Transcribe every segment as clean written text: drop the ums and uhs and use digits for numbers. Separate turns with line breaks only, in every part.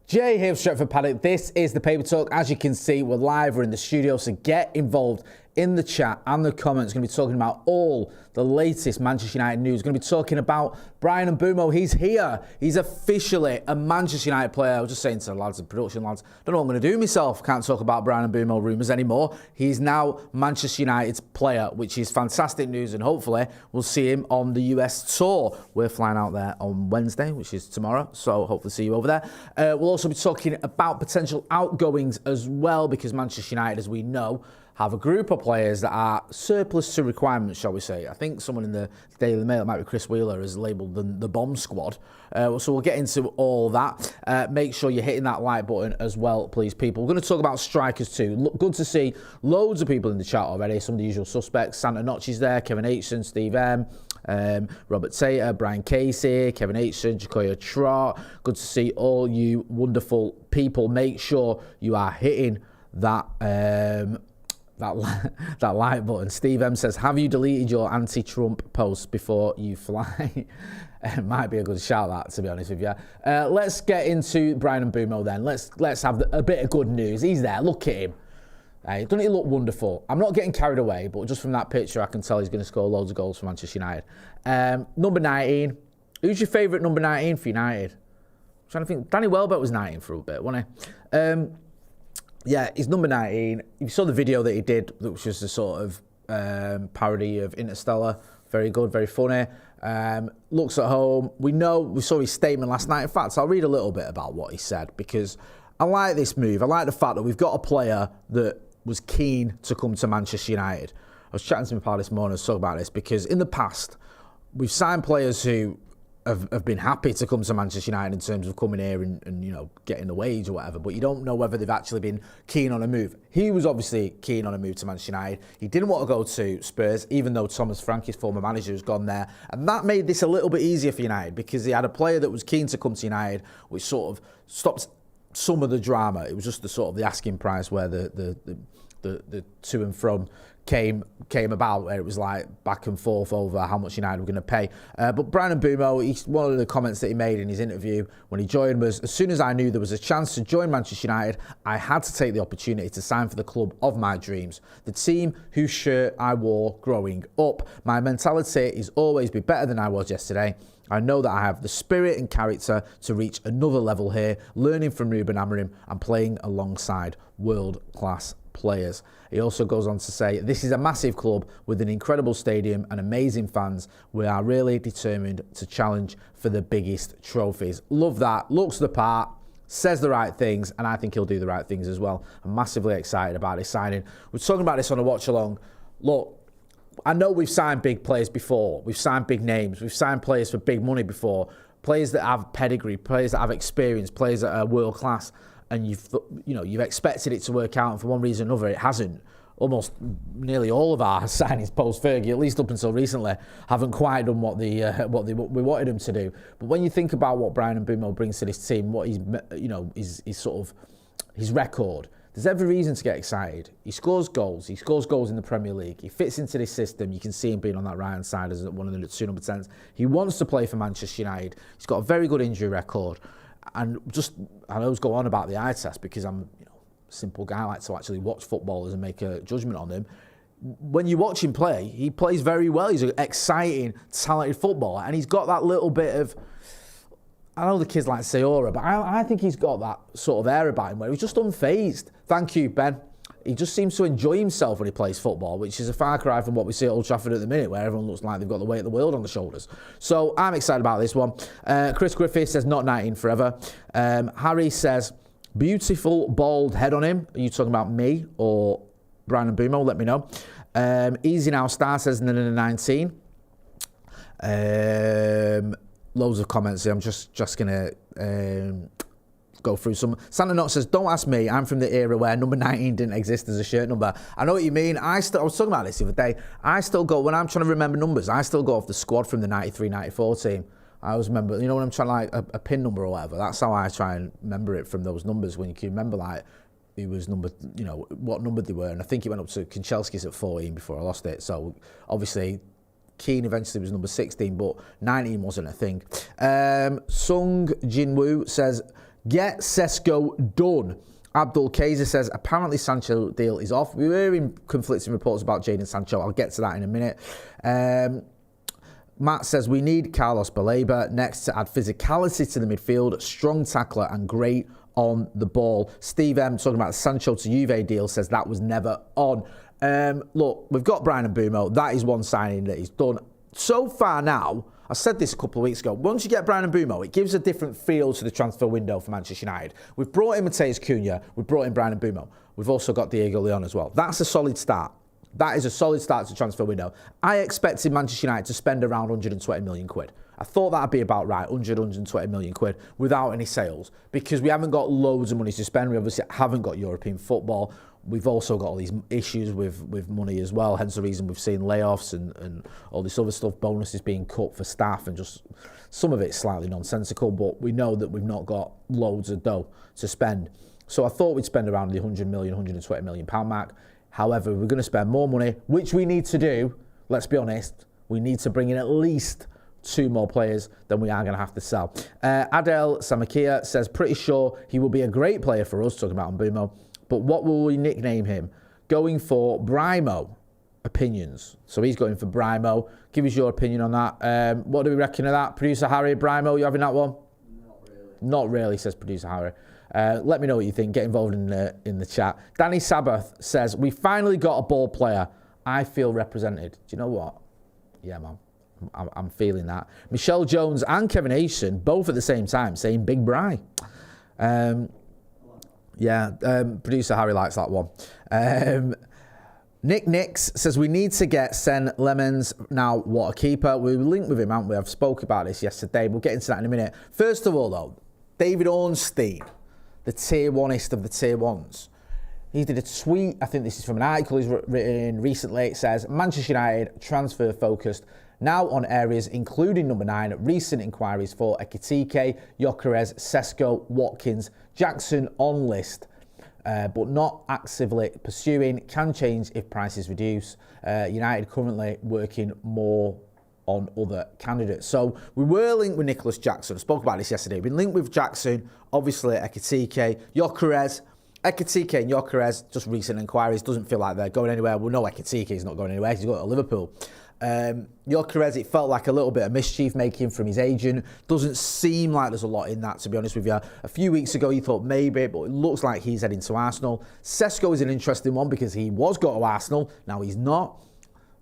Jay here from Stretford Paddock. This is the Paper Talk. As you can see, we're live, we're in the studio, so get involved in the chat and the comments. Going to be talking about all the latest Manchester United news. Going to be talking about Bryan Mbeumo. He's here. He's officially a Manchester United player. I was just saying to the lads, the production lads, don't know what I'm going to do myself. Can't talk about Bryan Mbeumo rumours anymore. He's now Manchester United's player, which is fantastic news, and hopefully we'll see him on the US tour. We're flying out there on Wednesday, which is tomorrow, so hopefully see you over there. We'll also be talking about potential outgoings as well, because Manchester United, as we know, have a group of players that are surplus to requirements, shall we say. I think someone in the Daily Mail, it might be Chris Wheeler, has labelled them the bomb squad. So we'll get into all that. Make sure you're hitting that like button as well, please, people. We're going to talk about strikers too. Look, good to see loads of people in the chat already. Some of the usual suspects. Santa Notch's there, Kevin Aitchison, Steve M, Robert Tater, Brian Casey, Kevin Aitchison, Jacoya Trott. Good to see all you wonderful people. Make sure you are hitting that that like button. Steve M says, have you deleted your anti-Trump posts before you fly? It might be a good shout, that, to be honest with you. Let's get into Bryan Mbeumo then. Let's have a bit of good news. He's there. Look at him. Doesn't he look wonderful? I'm not getting carried away, but just from that picture, I can tell he's going to score loads of goals for Manchester United. Number 19. Who's your favourite number 19 for United? I'm trying to think. Danny Welbeck was 19 for a bit, wasn't he? Yeah, he's number 19. You saw the video that he did, which was a sort of parody of Interstellar. Very good, very funny. Looks at home. We saw his statement last night. In fact, I'll read a little bit about what he said, because I like this move. I like the fact that we've got a player that was keen to come to Manchester United. I was chatting to my pal this morning, talking about this, because in the past, we've signed players who have been happy to come to Manchester United in terms of coming here and you know, getting the wage or whatever, but you don't know whether they've actually been keen on a move. He was obviously keen on a move to Manchester United. He didn't want to go to Spurs, even though Thomas Frank, his former manager, has gone there. And that made this a little bit easier for United, because he had a player that was keen to come to United, which sort of stopped some of the drama. It was just the sort of the asking price where the to and from came about, where it was like back and forth over how much United were going to pay. But Bryan Mbeumo, one of the comments that he made in his interview when he joined was, as soon as I knew there was a chance to join Manchester United, I had to take the opportunity to sign for the club of my dreams, the team whose shirt I wore growing up. My mentality is always be better than I was yesterday. I know that I have the spirit and character to reach another level here, learning from Ruben Amorim and playing alongside world-class players. He also goes on to say, this is a massive club with an incredible stadium and amazing fans. We are really determined to challenge for the biggest trophies. Love that. Looks the part, says the right things, and I think he'll do the right things as well. I'm massively excited about his signing. We're talking about this on a watch-along. Look, I know we've signed big players before. We've signed big names. We've signed players for big money before. Players that have pedigree, players that have experience, players that are world-class. And you've expected it to work out, and for one reason or another, it hasn't. Almost nearly all of our signings post-Fergie, at least up until recently, haven't quite done what we wanted them to do. But when you think about what Bryan Mbeumo brings to this team, what his sort of his record, there's every reason to get excited. He scores goals. He scores goals in the Premier League. He fits into this system. You can see him being on that right-hand side as one of the two number 10s. He wants to play for Manchester United. He's got a very good injury record. And I always go on about the eye test, because I'm a simple guy. I like to actually watch footballers and make a judgment on them. When you watch him play, he plays very well. He's an exciting, talented footballer. And he's got that little bit of, I know the kids like to say aura, but I think he's got that sort of air about him where he's just unfazed. Thank you, Ben. He just seems to enjoy himself when he plays football, which is a far cry from what we see at Old Trafford at the minute, where everyone looks like they've got the weight of the world on their shoulders. So I'm excited about this one. Chris Griffith says, not 19 forever. Harry says, beautiful, bald head on him. Are you talking about me or Bryan Mbeumo? Let me know. Easy Now Star says, 19. Loads of comments here. I'm just going to go through some. Santa Not says, don't ask me, I'm from the era where number 19 didn't exist as a shirt number. I know what you mean. I was talking about this the other day. I still go, when I'm trying to remember numbers, I still go off the squad from the 93-94 team. I always remember, when I'm trying like a pin number or whatever, that's how I try and remember it, from those numbers, when you can remember like he was number, what number they were. And I think he went up to Kanchelskis at 14 before I lost it. So obviously Keane eventually was number 16, but 19 wasn't a thing. Sung Jinwoo says, Get Sesko done. Abdul Kaiser says, apparently Sancho deal is off. We were in conflicting reports about Jadon Sancho. I'll get to that in a minute. Matt says, we need Carlos Baleba next to add physicality to the midfield, strong tackler and great on the ball. Steve M, talking about the Sancho to Juve deal, says that was never on. Look, we've got Bryan Mbeumo. That is one signing that he's done. So far now, I said this a couple of weeks ago, once you get Bryan Mbeumo, it gives a different feel to the transfer window for Manchester United. We've brought in Mateus Cunha, we've brought in Bryan Mbeumo. We've also got Diego Leon as well. That's a solid start. That is a solid start to the transfer window. I expected Manchester United to spend around 120 million quid. I thought that'd be about right, 120 million quid without any sales, because we haven't got loads of money to spend. We obviously haven't got European football. We've also got all these issues with money as well, hence the reason we've seen layoffs and all this other stuff, bonuses being cut for staff, and just some of it's slightly nonsensical, but we know that we've not got loads of dough to spend. So I thought we'd spend around the 100 million, 120 million pound mark. However, we're going to spend more money, which we need to do. Let's be honest, we need to bring in at least 2 more players than we are going to have to sell. Adel Samakia says, pretty sure he will be a great player for us, talking about Mbeumo, but what will we nickname him? Going for Brymo. Opinions. So he's going for Brymo. Give us your opinion on that. What do we reckon of that? Producer Harry, Brymo, you having that one?
Not really.
Not really, says Producer Harry. Let me know what you think. Get involved in the chat. Danny Sabbath says, we finally got a ball player. I feel represented. Do you know what? Yeah, man. I'm feeling that. Michelle Jones and Kevin Aitchen, both at the same time, saying Big Bry. Producer Harry likes that one. Nick Nix says, we need to get Sen Lemons. Now, what a keeper. We linked with him, haven't we? I've spoke about this yesterday. We'll get into that in a minute. First of all, though, David Ornstein, the tier one-ist of the tier ones. He did a tweet, I think this is from an article he's written recently. It says, Manchester United transfer focused now on areas including number 9, recent inquiries for Ekitike, Gyökeres, Sesko, Watkins, Jackson on list, but not actively pursuing, can change if prices reduce. United currently working more on other candidates. So we were linked with Nicholas Jackson. I spoke about this yesterday. We've been linked with Jackson, obviously Ekitike, Gyökeres. Ekitike and Gyökeres, just recent inquiries, doesn't feel like they're going anywhere. We know Ekitike is not going anywhere. He's got to Liverpool. Gyökeres, it felt like a little bit of mischief making from his agent. Doesn't seem like there's a lot in that, to be honest with you. A few weeks ago, you thought maybe, but it looks like he's heading to Arsenal. Sesko is an interesting one because he was going to Arsenal. Now he's not.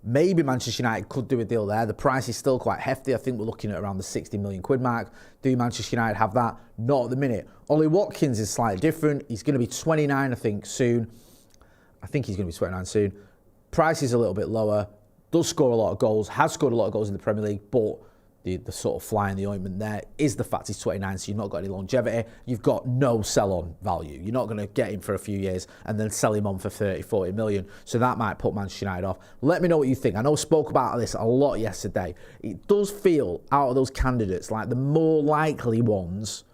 Maybe Manchester United could do a deal there. The price is still quite hefty. I think we're looking at around the 60 million quid mark. Do Manchester United have that? Not at the minute. Ollie Watkins is slightly different. He's going to be 29, I think, soon. I think he's going to be 29 soon. Price is a little bit lower. Does score a lot of goals. Has scored a lot of goals in the Premier League, but the sort of fly in the ointment there is the fact he's 29, so you've not got any longevity. You've got no sell-on value. You're not going to get him for a few years and then sell him on for 30, 40 million. So that might put Manchester United off. Let me know what you think. I know I spoke about this a lot yesterday. It does feel, out of those candidates, like the more likely ones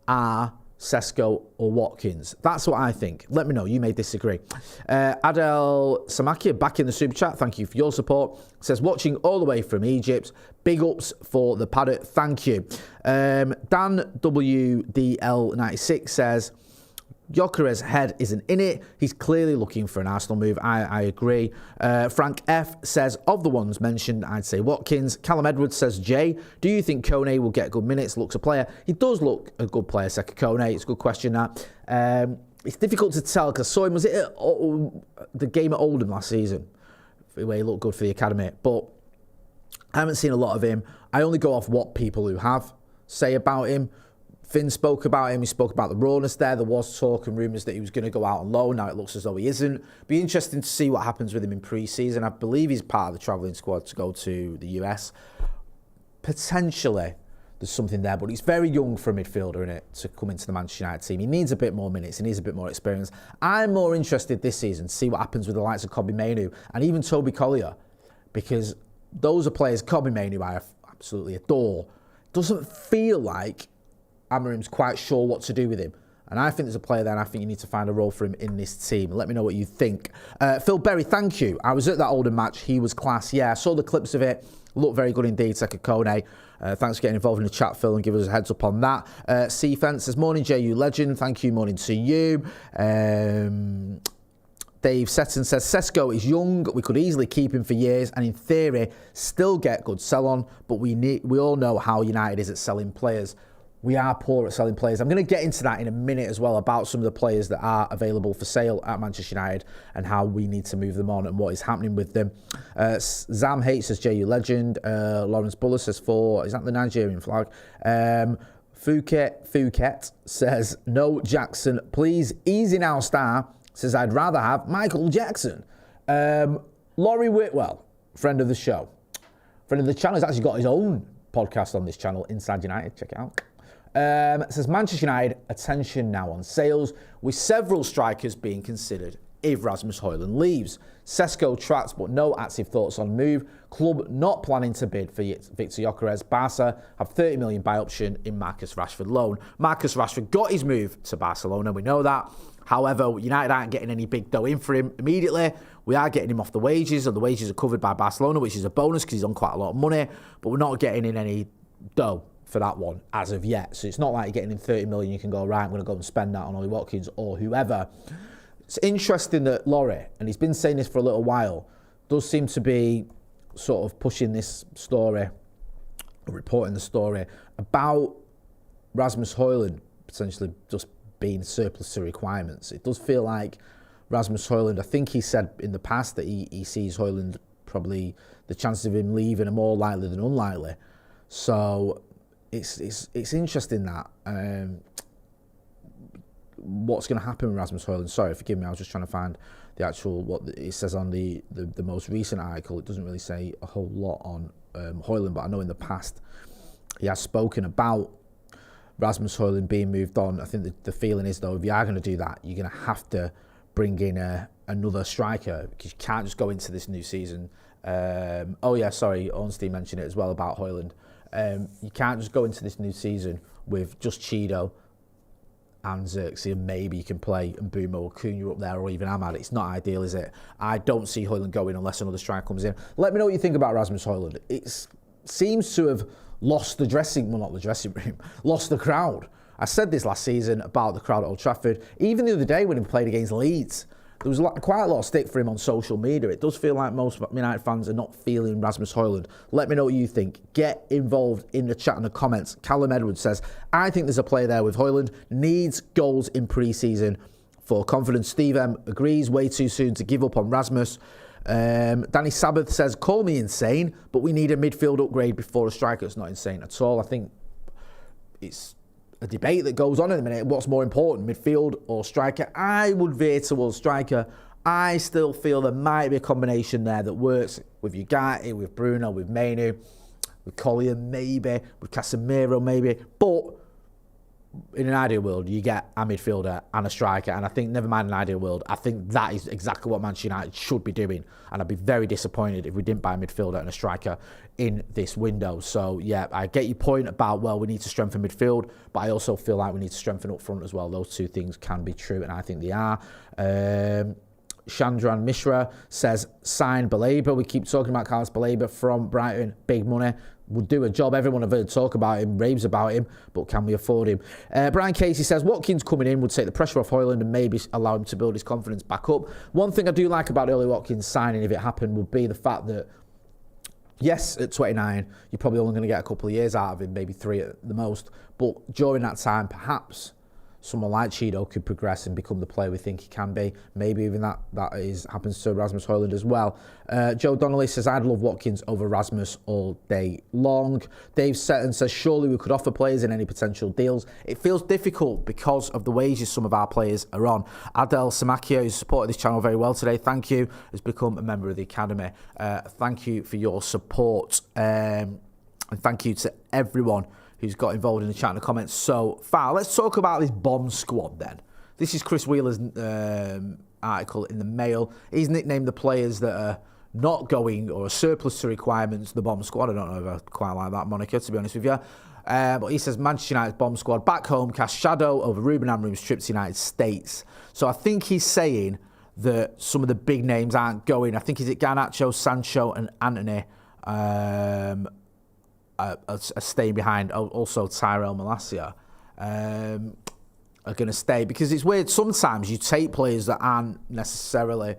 are Sesko or Watkins. That's what I think. Let me know. You may disagree. Adel Samakia back in the super chat. Thank you for your support. Says, watching all the way from Egypt. Big ups for the Paddock. Thank you. Dan WDL96 says, Gyökeres' head isn't in it. He's clearly looking for an Arsenal move. I agree. Frank F says, of the ones mentioned, I'd say Watkins. Callum Edwards says, Jay, do you think Kone will get good minutes? Looks a player. He does look a good player, Seka Kone. It's a good question, that. It's difficult to tell because I saw him, was it at the game at Oldham last season, where he looked good for the academy? But I haven't seen a lot of him. I only go off what people who have say about him. Finn spoke about him. He spoke about the rawness there. There was talk and rumours that he was going to go out on loan. Now it looks as though he isn't. Be interesting to see what happens with him in pre-season. I believe he's part of the travelling squad to go to the US. Potentially, there's something there, but he's very young for a midfielder, isn't it, to come into the Manchester United team. He needs a bit more minutes. He needs a bit more experience. I'm more interested this season to see what happens with the likes of Kobbie Mainoo and even Toby Collier, because those are players, Kobbie Mainoo, I absolutely adore. Doesn't feel like Amarim's quite sure what to do with him. And I think there's a player there, and I think you need to find a role for him in this team. Let me know what you think. Phil Berry, thank you. I was at that Oldham match. He was class. Yeah, I saw the clips of it. Look very good indeed, Seka Kone. Thanks for getting involved in the chat, Phil, and giving us a heads up on that. C-Fence says, morning, JU Legend. Thank you, morning to you. Dave Setton says, Sesko is young. We could easily keep him for years and in theory still get good sell-on, but we all know how United is at selling players. We are poor at selling players. I'm going to get into that in a minute as well, about some of the players that are available for sale at Manchester United and how we need to move them on and what is happening with them. Zam H says, JU Legend. Lawrence Buller says, is that the Nigerian flag? Phuket says, no Jackson, please. Easy now, star. Says, I'd rather have Michael Jackson. Laurie Whitwell, friend of the show. Friend of the channel, has actually got his own podcast on this channel, Inside United. Check it out. Says, Manchester United, attention now on sales, with several strikers being considered if Rasmus Højlund leaves. Sesko tracks, but no active thoughts on move. Club not planning to bid for Victor Gyökeres. Barca have 30 million buy option in Marcus Rashford loan. Marcus Rashford got his move to Barcelona, we know that. However, United aren't getting any big dough in for him immediately. We are getting him off the wages, and the wages are covered by Barcelona, which is a bonus because he's on quite a lot of money, but we're not getting in any dough for that one as of yet. So it's not like you're getting in 30 million, you can go, right, I'm going to go and spend that on Ollie Watkins or whoever. It's interesting that Laurie, and he's been saying this for a little while, does seem to be sort of pushing this story, reporting the story about Rasmus Højlund potentially just being surplus to requirements. It does feel like Rasmus Højlund, I think he said in the past that he sees Højlund, probably the chances of him leaving are more likely than unlikely. So it's interesting that what's going to happen with Rasmus Højlund. Sorry, forgive me, I was just trying to find the actual, what it says on the most recent article. It doesn't really say a whole lot on Højlund, but I know in the past he has spoken about Rasmus Højlund being moved on. I think the feeling is, though, if you are going to do that, you're going to have to bring in another striker, because you can't just go into this new season. Oh yeah, sorry, Ornstein mentioned it as well about Højlund. You can't just go into this new season with just Cheeto and Xerxes, and maybe you can play Mbeumo or Cunha up there, or even Ahmad. It's not ideal, is it? I don't see Højlund going unless another striker comes in. Let me know what you think about Rasmus Højlund. It seems to have lost the room, lost the crowd. I said this last season about the crowd at Old Trafford. Even the other day when he played against Leeds, there was quite a lot of stick for him on social media. It does feel like most United fans are not feeling Rasmus Højlund. Let me know what you think. Get involved in the chat and the comments. Callum Edwards says, I think there's a player there with Højlund. Needs goals in pre-season for confidence. Steve M agrees, way too soon to give up on Rasmus. Danny Sabbath says, call me insane, but we need a midfield upgrade before a striker. It's not insane at all. I think it's a debate that goes on in a minute. What's more important, midfield or striker? I would veer towards striker. I still feel there might be a combination there that works with Ugarte, with Bruno, with Mainu, with Collier maybe, with Casemiro maybe. But in an ideal world, you get a midfielder and a striker, and I think, never mind an ideal world, I think that is exactly what Manchester United should be doing, and I'd be very disappointed if we didn't buy a midfielder and a striker in this window. So yeah, I get your point about, well, we need to strengthen midfield, but I also feel like we need to strengthen up front as well. Those two things can be true, and I think they are. Chandran Mishra says, sign Baleba. We keep talking about Carlos Baleba from Brighton, big money. Would do a job. Everyone have heard talk about him, raves about him, but can we afford him? Brian Casey says, Watkins coming in would take the pressure off Højlund and maybe allow him to build his confidence back up. One thing I do like about Ollie Watkins signing, if it happened, would be the fact that, yes, at 29, you're probably only going to get a couple of years out of him, maybe 3 at the most, but during that time, perhaps someone like Cheeto could progress and become the player we think he can be. Maybe even that happens to Rasmus Højlund as well. Joe Donnelly says, I'd love Watkins over Rasmus all day long. Dave Setton says, surely we could offer players in any potential deals. It feels difficult because of the wages some of our players are on. Adel Samakia, who's supported this channel very well today, thank you, has become a member of the Academy. Thank you for your support. And thank you to everyone who's got involved in the chat and the comments so far. Let's talk about this bomb squad then. This is Chris Wheeler's article in the Mail. He's nicknamed the players that are not going or are surplus to requirements the bomb squad. I don't know if I quite like that moniker, to be honest with you. But he says Manchester United's bomb squad back home cast shadow over Ruben Amorim's trip to the United States. So I think he's saying that some of the big names aren't going. I think is it Garnacho, Sancho and Anthony are staying behind. Also, Tyrell Malacia are going to stay, because it's weird. Sometimes you take players that aren't necessarily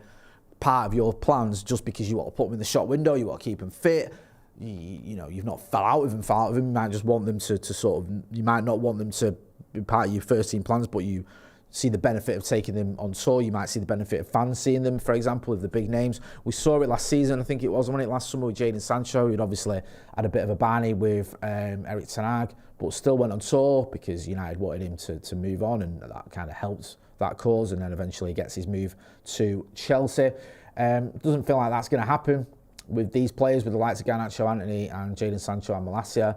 part of your plans just because you want to put them in the shop window, you want to keep them fit. You know, you've not fell out with them. You might just want them to sort of, you might not want them to be part of your first team plans, but you see the benefit of taking them on tour. You might see the benefit of fans seeing them, for example, with the big names. We saw it last season, I think it was, last summer with Jadon Sancho, who'd obviously had a bit of a barney with Erik ten Hag, but still went on tour because United wanted him to move on, and that kind of helped that cause, and then eventually gets his move to Chelsea. Doesn't feel like that's going to happen with these players, with the likes of Garnacho, Antony and Jadon Sancho and Malacia.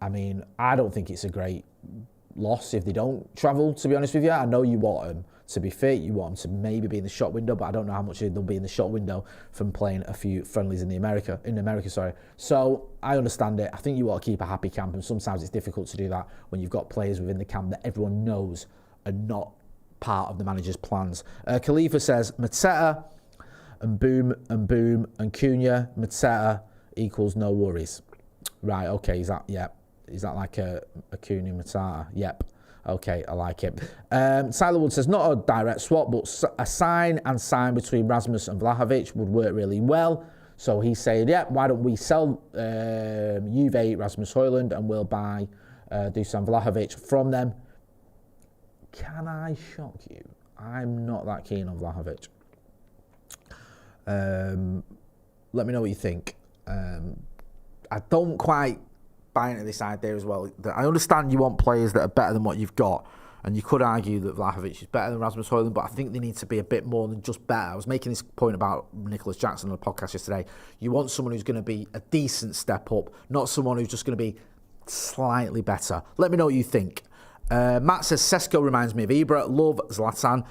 I mean, I don't think it's a great loss if they don't travel, to be honest with you. I know you want them to be fit, you want them to maybe be in the shop window, but I don't know how much they'll be in the shop window from playing a few friendlies in America. So I understand it. I think you want to keep a happy camp, and sometimes it's difficult to do that when you've got players within the camp that everyone knows are not part of the manager's plans. Khalifa says Mateta and Boom and Cunha. Mateta equals no worries. Right, okay, is that like a Cunha Mateta? Yep. Okay, I like it. Tyler Wood says, not a direct swap, but a sign between Rasmus and Vlahovic would work really well. So he's saying, yeah, why don't we sell Juve, Rasmus Højlund, and we'll buy Dusan Vlahovic from them. Can I shock you? I'm not that keen on Vlahovic. Let me know what you think. I don't quite buy into this idea as well. I understand you want players that are better than what you've got, and you could argue that Vlahovic is better than Rasmus Højlund, but I think they need to be a bit more than just better. I was making this point about Nicholas Jackson on the podcast yesterday. You want someone who's going to be a decent step up, not someone who's just going to be slightly better. Let me know what you think. Matt says, Sesko reminds me of Ibra. Love Zlatan.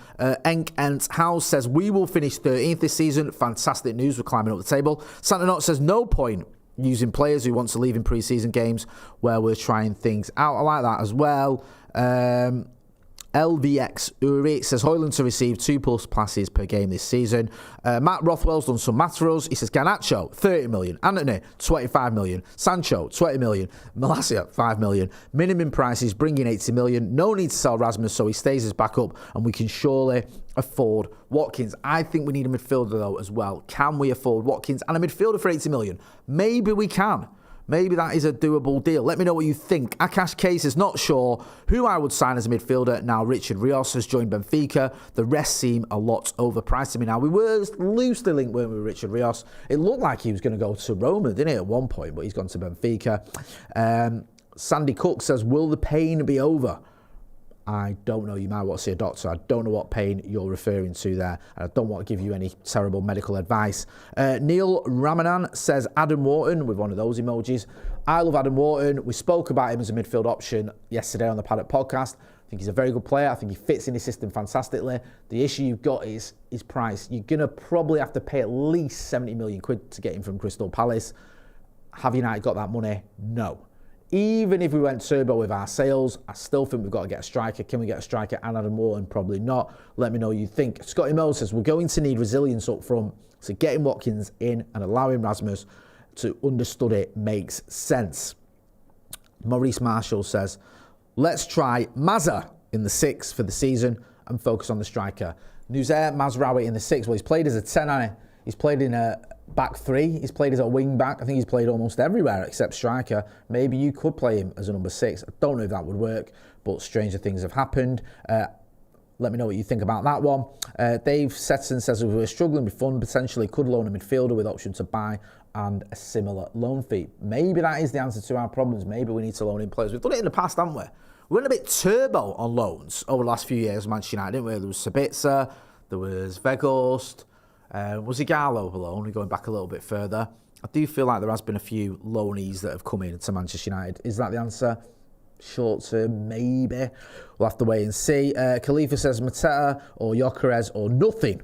Enk Ent House says, we will finish 13th this season. Fantastic news. We're climbing up the table. Santa Not says, no point using players who want to leave in pre-season games where we're trying things out. I like that as well. LVX Uri says Højlund to receive 2+ passes per game this season. Matt Rothwell's done some math for us. He says Garnacho 30 million, Antony 25 million, Sancho 20 million, Malacia 5 million. Minimum prices bringing 80 million. No need to sell Rasmus, so he stays as backup, and we can surely afford Watkins. I think we need a midfielder though as well. Can we afford Watkins and a midfielder for 80 million? Maybe we can. Maybe that is a doable deal. Let me know what you think. Akash Case is not sure who I would sign as a midfielder. Now Richard Rios has joined Benfica. The rest seem a lot overpriced to me now. We were loosely linked, weren't we, with Richard Rios? It looked like he was going to go to Roma, didn't it, at one point, but he's gone to Benfica. Sandy Cook says, will the pain be over? I don't know. You might want to see a doctor. I don't know what pain you're referring to there. And I don't want to give you any terrible medical advice. Neil Ramanan says Adam Wharton with one of those emojis. I love Adam Wharton. We spoke about him as a midfield option yesterday on the Paddock podcast. I think he's a very good player. I think he fits in his system fantastically. The issue you've got is his price. You're going to probably have to pay at least 70 million quid to get him from Crystal Palace. Have United got that money? No. Even if we went turbo with our sales, I still think we've got to get a striker. Can we get a striker and Adam Wharton? Probably not. Let me know what you think. Scotty Moe says, we're going to need resilience up front. So getting Watkins in and allowing Rasmus to understudy makes sense. Maurice Marshall says, let's try Mazza in the 6 for the season and focus on the striker. Nuzair Mazraoui in the 6. Well, he's played as a 10, hasn't he? He's played in a back 3. He's played as a wing back. I think he's played almost everywhere except striker. Maybe you could play him as a number 6. I don't know if that would work, but stranger things have happened. Let me know what you think about that one. Dave Setson says if we're struggling with fund, potentially could loan a midfielder with option to buy and a similar loan fee. Maybe that is the answer to our problems. Maybe we need to loan in players. We've done it in the past, haven't we? We went a bit turbo on loans over the last few years, Manchester United, didn't we? There was Sabitzer, there was Weghorst. Was Igalo alone? Going back a little bit further, I do feel like there has been a few loanees that have come in to Manchester United. Is that the answer? Short term, maybe. We'll have to wait and see. Khalifa says Mateta or Gyökeres or nothing.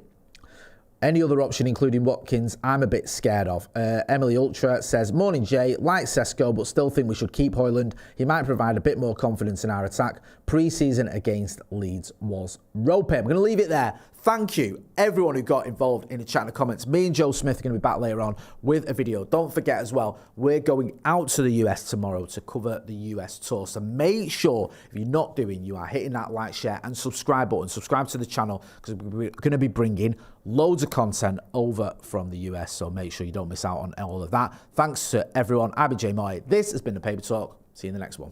Any other option, including Watkins, I'm a bit scared of. Emily Ultra says, morning Jay, like Sesko, but still think we should keep Højlund. He might provide a bit more confidence in our attack. Pre-season against Leeds was rope. I'm going to leave it there. Thank you, everyone who got involved in the chat and the comments. Me and Joe Smith are going to be back later on with a video. Don't forget as well, we're going out to the US tomorrow to cover the US tour. So make sure, if you're not doing, you are hitting that like, share and subscribe button. Subscribe to the channel because we're going to be bringing loads of content over from the US. So make sure you don't miss out on all of that. Thanks to everyone. I've been Jay Moy. This has been The Paper Talk. See you in the next one.